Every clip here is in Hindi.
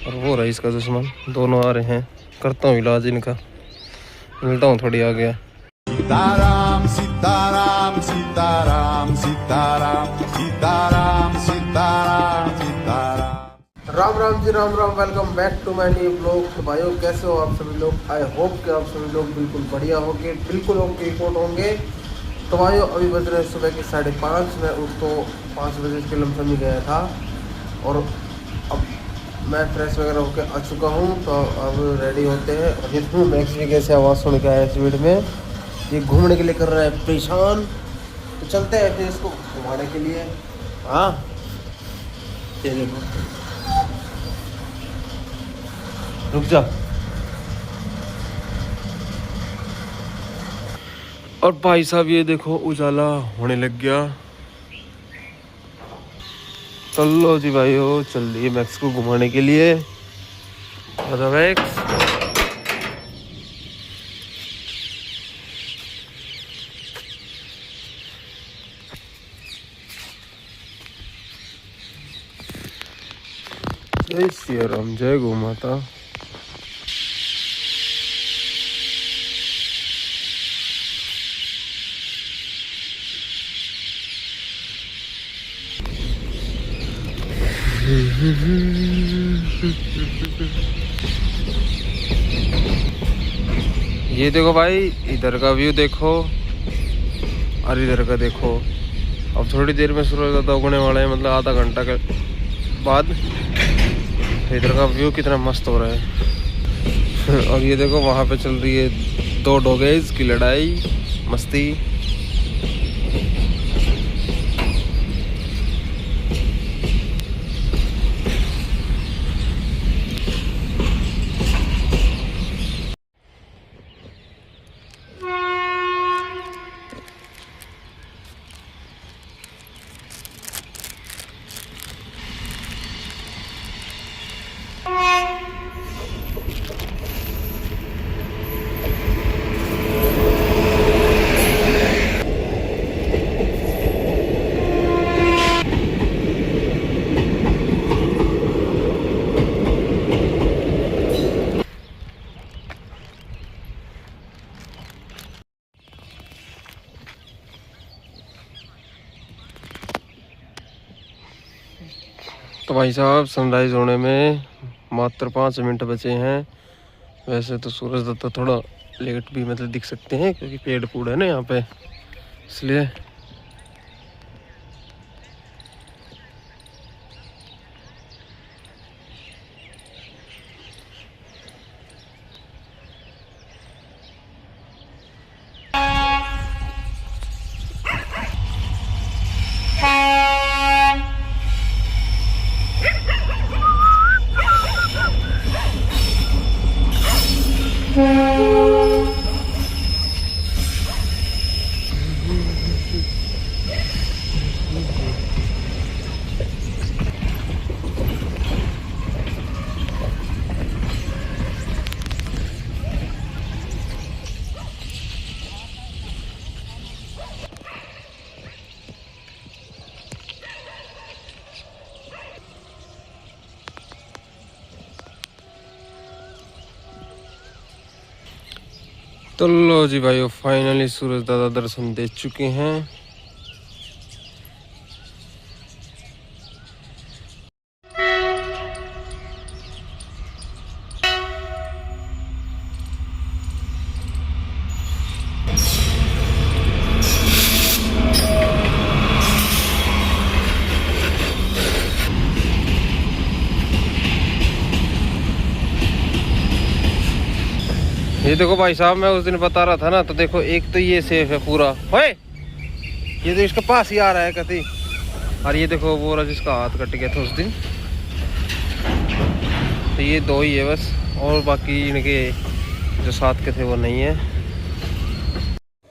और वो रहा इसका दुश्मन। दोनों आ रहे हैं, करता हूँ इलाज इनका, मिलता हूँ थोड़ी आ गया। Sitaram Sitaram Sitaram Sitaram Sitaram Sitaram Sitaram. Ram Ram ji, Ram Ram. Welcome back to my new blog. तो भाइयों कैसे हो आप सभी लोग? आई होप कि आप सभी लोग बिल्कुल बढ़िया होंगे, बिल्कुल ओके रिपोर्ट होंगे। तो भाइयों अभी बज रहे हैं सुबह के 5:30। मैं उठ तो 5 बजे के लमसम ही गया था और अब मैं फ्रेश वगैरह होकर आ चुका हूँ। तो अब रेडी होते हैं। और ये तो मैक्स भी कैसे आवाज़ सुन के आया इस वीडियो में, ये घूमने के लिए कर रहा है परेशान। तो चलते हैं फिर इसको घुमाने के लिए। हाँ ये देखो, रुक जा। और भाई साहब ये देखो उजाला होने लग गया। चलो जी भाई हो, चल रही है मैक्स को घुमाने के लिए। अरे मैक्स, जय श्री राम, जय गौ माता। ये देखो भाई, इधर का व्यू देखो और इधर का देखो। अब थोड़ी देर में सूरज उगने वाला है, मतलब आधा घंटा के बाद। तो इधर का व्यू कितना मस्त हो रहा है। और ये देखो वहाँ पे चल रही है दो डॉगेज की लड़ाई मस्ती। तो भाई साहब सनराइज होने में मात्र 5 मिनट बचे हैं। वैसे तो सूरज दत्ता थोड़ा लेट भी मतलब दिख सकते हैं, क्योंकि पेड़ पूड़ है ना यहाँ पे, इसलिए। तो लो जी भाइयों, फाइनली सूरज दादा दर्शन दे चुके हैं। ये देखो भाई साहब, मैं उस दिन बता रहा था ना, तो देखो एक तो ये सेफ है पूरा। ओए, ये तो इसके पास ही आ रहा है कति। और ये देखो वो रहा जिसका हाथ कट गया था उस दिन। तो ये दो ही है बस, और बाकी इनके जो साथ के थे वो नहीं है।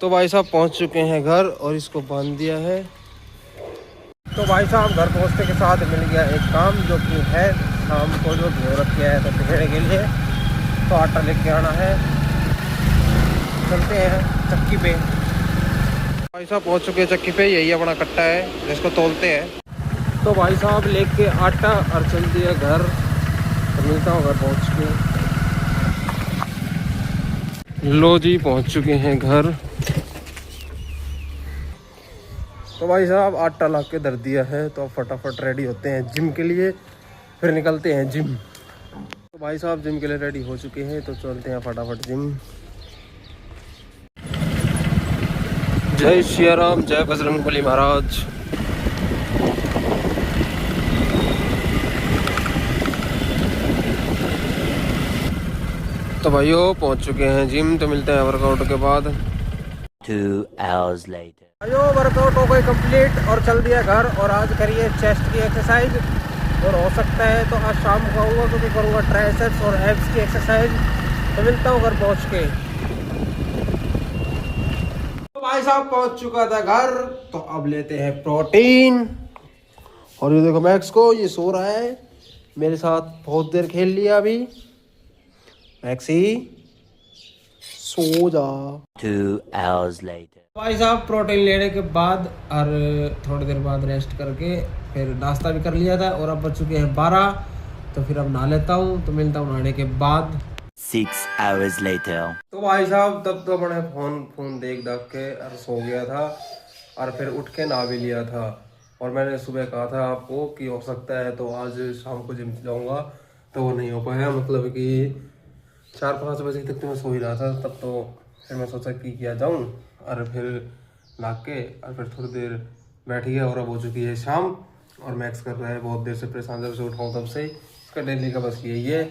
तो भाई साहब पहुंच चुके हैं घर और इसको बांध दिया है। तो भाई साहब घर पहुंचने के साथ मिल गया एक काम, जो कि है शाम को जो धो रखे है तो पिघने के लिए, तो आटा लेके आना है। चलते हैं चक्की पे। भाई साहब पहुंच चुके हैं चक्की पे। यही अपना कट्टा है जिसको तोलते हैं। तो भाई साहब लेके आटा और चल दिया घर। मिलता हूँ घर पहुँच के। लो जी पहुँच चुके हैं घर। तो भाई साहब आटा ला के धर दिया है, तो अब फटाफट रेडी होते हैं जिम के लिए, फिर निकलते हैं जिम। तो भाई साहब जिम के लिए रेडी हो चुके हैं, तो चलते हैं फटाफट जिम। जय श्री राम, जय बजरंगबली महाराज। तो भाइयों पहुंच चुके हैं जिम, तो मिलते हैं वर्कआउट के बाद। 2 hours later. भाइयों वर्कआउट हो गई कंप्लीट और चल दिया घर। और आज करिए चेस्ट की एक्सरसाइज, और हो सकता है तो आज शाम को आऊँगा क्योंकि करूँगा ट्राइसेप्स और एब्स की एक्सरसाइज। तो मिलता हूँ घर पहुँच के। तो भाई साहब पहुँच चुका था घर, तो अब लेते हैं प्रोटीन। और ये देखो मैक्स को, ये सो रहा है मेरे साथ, बहुत देर खेल लिया अभी। मैक्सी सो जा। 2 hours later. भाई साहब प्रोटीन लेने के बाद और थोड़ी देर बाद रेस्ट करके फिर नाश्ता भी कर लिया था, और अब बज चुके हैं 12, तो फिर अब नहा लेता हूँ। तो मिलता हूँ नहाने के बाद। 6 hours later. तो भाई साहब तब तो मैंने फोन देख के और सो गया था, और फिर उठ के नहा भी लिया था। और मैंने सुबह कहा था आपको कि हो सकता है तो आज शाम को जिम जाऊँगा, तो वो नहीं हो पाया। मतलब कि 4-5 बजे तक तो मैं सो ही रहा था। तब तो फिर मैं सोचा कि क्या जाऊँ, और फिर ला के और फिर थोड़ी देर बैठ गया। और अब हो चुकी है शाम, और मैक्स कर रहा है बहुत देर से परेशान। जब से उठाऊँ तब से इसका डेली का बस यही है,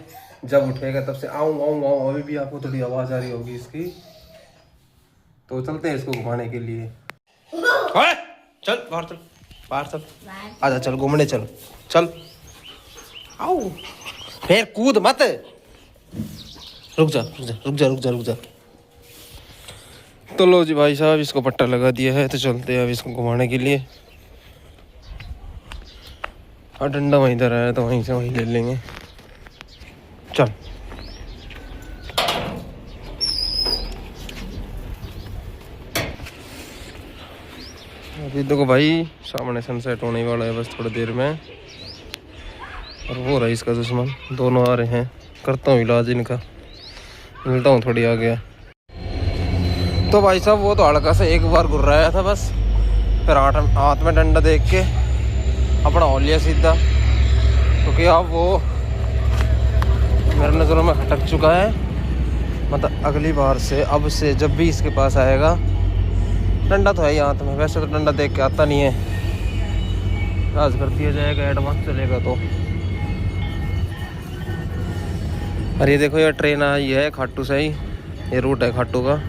जब उठेगा तब से आऊँ। अभी भी आपको थोड़ी आवाज़ आ रही होगी इसकी। तो चलते हैं इसको घुमाने के लिए। चल बाहर चल आजा, चल घूमने चल चल। आओ फिर कूद मत, रुक जा। तो लो जी भाई साहब इसको पट्टा लगा दिया है, तो चलते हैं अब इसको घुमाने के लिए। और डंडा वहीं इधर आया तो वहीं से वहीं ले लेंगे। चल अभी देखो भाई सामने सनसेट होने वाला है बस थोड़ी देर में। और वो रहा इसका दुश्मन, दोनों आ रहे हैं। करता हूँ इलाज इनका, मिलता हूँ थोड़ी आ गया। तो भाई साहब वो तो हल्का से एक बार घुर रहा था बस, फिर हाथ में डंडा देख के अपना हो लिया सीधा, क्योंकि अब वो मेरे नज़रों में खटक चुका है। मतलब अगली बार से, अब से जब भी इसके पास आएगा, डंडा तो है ही हाथ में, वैसे तो डंडा देख के आता नहीं है, राज कर दिया जाएगा, एडवांस चलेगा तो। और ये देखो ये ट्रेन आई है खाटू से ही, ये रूट है खाटू का।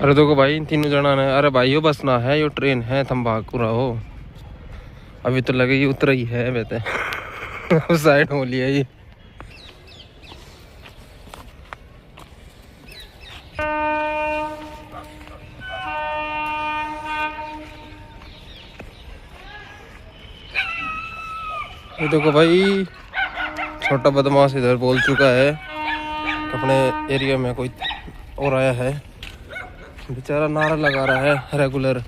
अरे देखो भाई इन तीनों जना ने, अरे भाई यो बस ना है, यो ट्रेन है, थम भाग पूरा हो। अभी तो लगे ये उतर ही है बेटे साइड हो लिया ये। ये देखो भाई छोटा बदमाश इधर बोल चुका है कि अपने एरिया में कोई और आया है, बेचारा नारा लगा रहा है रेगुलर।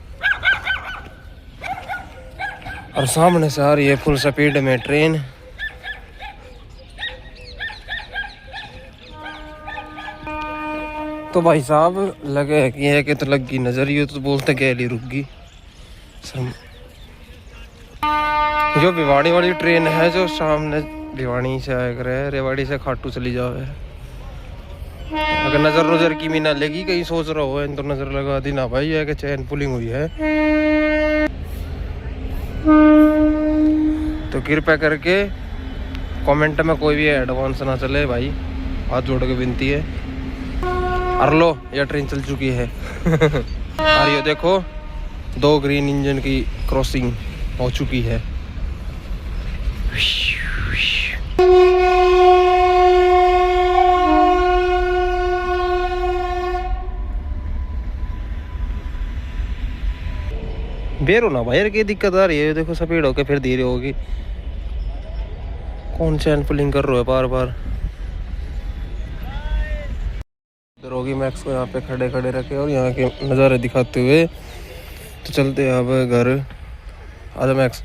और सामने से आ रही है फुल स्पीड में ट्रेन। तो भाई साहब लगे कि है कि तो लग गई नजर, ये तो बोलते गैली रुक गई। जो भिवाड़ी वाली ट्रेन है जो सामने भिवाड़ी से आया करे, रेवाड़ी से खाटू चली जावे। अगर नजर की भी ना लेगी, कहीं सोच रहा हो तो नजर लगा दी ना भाई, है कि चैन पुलिंग हुई है। तो कृपया करके कमेंट में कोई भी एडवांस ना चले भाई, हाथ जोड़ के विनती है। और लो यह ट्रेन चल चुकी है और ये देखो 2 ग्रीन इंजन की क्रॉसिंग हो चुकी है। बेरो ना भाई, की दिक्कत आ रही है। देखो स्पीड होके फिर धीरे होगी, कौन चैन पुलिंग कर रहे हो बार बार। इधर होगी मैक्स को यहाँ पे खड़े खड़े रखे और यहाँ के नज़ारे दिखाते हुए। तो चलते हैं अब घर। आजा मैक्स,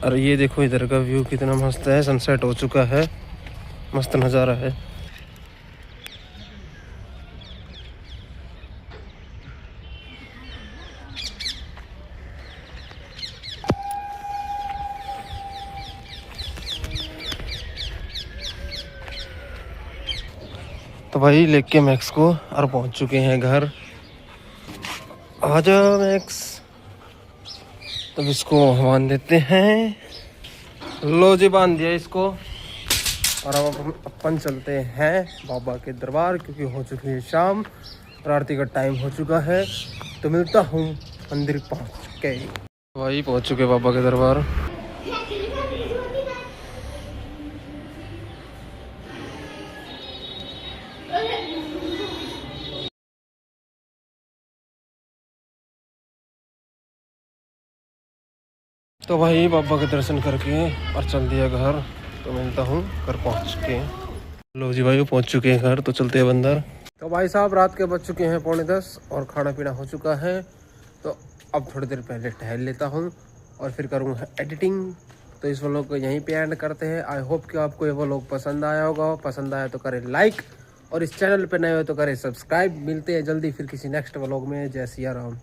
और ये देखो इधर का व्यू कितना मस्त है, सनसेट हो चुका है, मस्त नज़ारा है। तो भाई लेके मैक्स को और पहुंच चुके हैं घर। आजा मैक्स, तब इसको बांध देते हैं। लो जी बांध दिया इसको, और अब अपन चलते हैं बाबा के दरबार, क्योंकि हो चुकी है शाम और आरती का टाइम हो चुका है। तो मिलता हूँ मंदिर पहुँच के। भाई पहुँच चुके बाबा के दरबार। तो भाई बाबा के दर्शन करके और चल दिया घर। तो मिलता हूँ घर पहुँच के। लो जी भाई पहुँच चुके हैं घर, तो चलते हैं अंदर। तो भाई साहब रात के बज चुके हैं 9:45 और खाना पीना हो चुका है। तो अब थोड़ी देर पहले टहल लेता हूँ और फिर करूँगा एडिटिंग। तो इस व्लॉग को यहीं पे एंड करते हैं। आई होप कि आपको ये व्लॉग पसंद आया होगा। पसंद आया तो करें लाइक, और इस चैनल पे नए हो तो करें सब्सक्राइब। मिलते हैं जल्दी फिर किसी नेक्स्ट व्लॉग में। जय सिया राम।